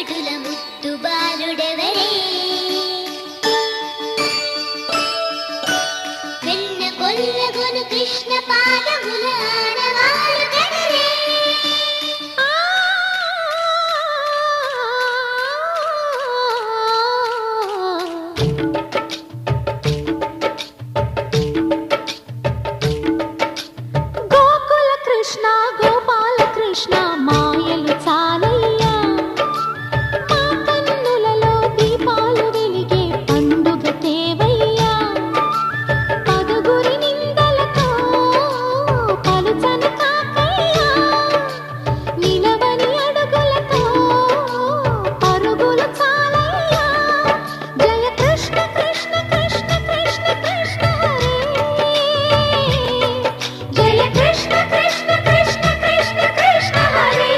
మడుగుల ముద్దు బాలుడెవరే వెన్న కొల్లగొను కృష్ణ పాదముల ఆనవాలు కదలే గోకుల కృష్ణ గోపాల కృష్ణ మాయలు చాలయ్యా మా కన్నులలో దీపాలు వెలిగే పండుగ తేవయ్యా పదుగురి నిందలతో పలుచని కాకయ్యా నిలవని అడుగులతో పరుగులు చాలయ్యా జయ కృష్ణ కృష్ణ కృష్ణ కృష్ణ కృష్ణ హరే జయ కృష్ణ కృష్ణ కృష్ణ కృష్ణ కృష్ణ హరే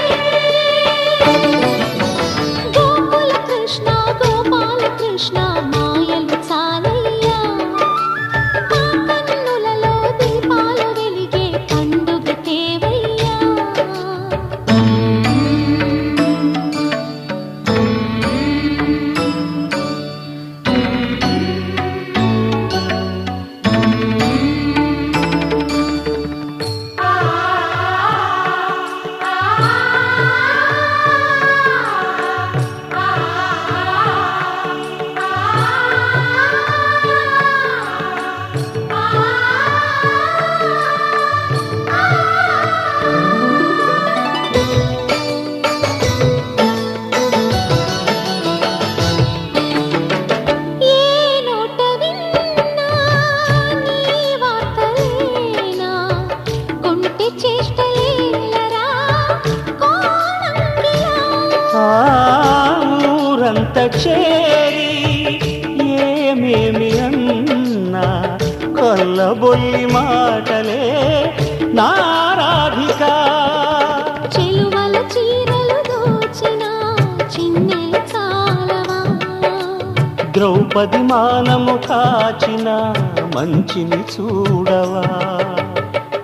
గోకుల కృష్ణ గోపాల కృష్ణ మాయలు చాలయ్యా మా కన్నులలో దీపాలు వెలిగే పండుగ తేవయ్యా ఏ నోట విన్నా నీ వార్తలేనా కొంటె చేష్టలేలరా కోణంగిలా ఊరంత చేరి ఏమేమి అన్నా కొల్లబొల్లి మాటలే నారాధిక చెలువల చీరలు దోచిన చిన్నెలు చాలవా ద్రౌపది మానము కాచిన మంచిని చూడవా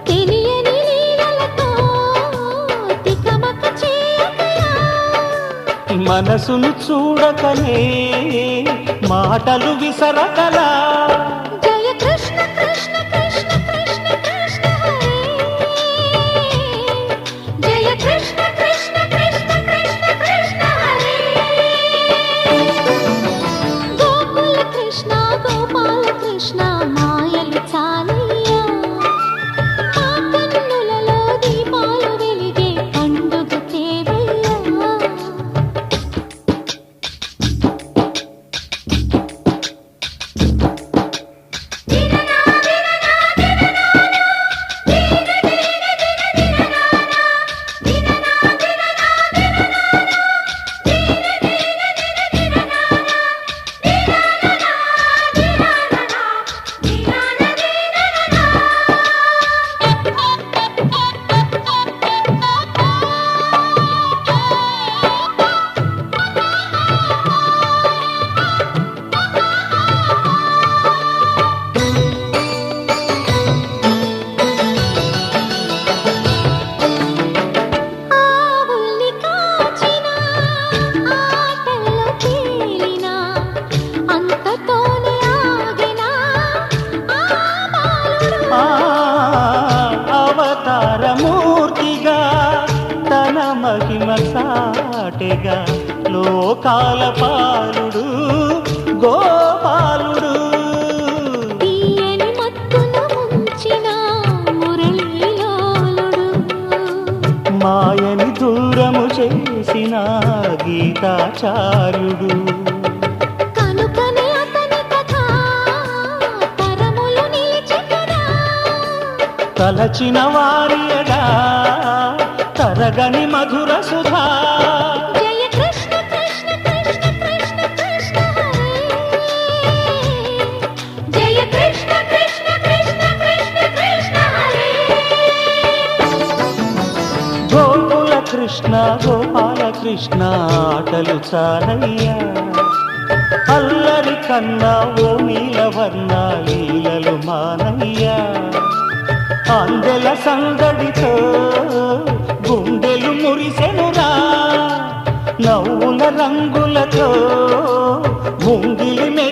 తెలియని లీలలతో తికమక చేయకయా మనసును చూడకనే మాటలు విసరకలా జయ కృష్ణ కృష్ణ కృష్ణ కృష్ణ కృష్ణ హరే జయ కృష్ణ కృష్ణ కృష్ణ కృష్ణ కృష్ణ హరే గోకుల కృష్ణ గోపాల కృష్ణ మాయలు చాలయ్యా మా కన్నులలో దీపాలు వెలిగే పండుగ తేవయ్యా ఆవుల్ని కాచిన ఆటల్లో తేలిన అంతతోనే ఆగిన ఆ బాలుడు అవతారమూర్తిగా తన మహిమ సాటెగా లోకాల పాలుడు గోపాలుడు తీయని మత్తున ముంచిన మురళీలోలుడు మాయని దూరము చేసిన గీతాచార్యుడు కనుకనే అతని కథ తరములు నిలిచి కదా తలచిన వారియడా తరగని మధుర సుధా జయ కృష్ణ కృష్ణ కృష్ణ కృష్ణ కృష్ణ హరే జయ కృష్ణ కృష్ణ కృష్ణ కృష్ణ కృష్ణ హరే గోకుల కృష్ణ గోపాల కృష్ణ ఆటలు చాలయ్యా అల్లరి కన్నా ఓ నీలవర్ణ లీలలు మానయ్యా అందెల సందడితో గుండెలు మురిసెనురా నవ్వుల రంగులతో ముంగిలి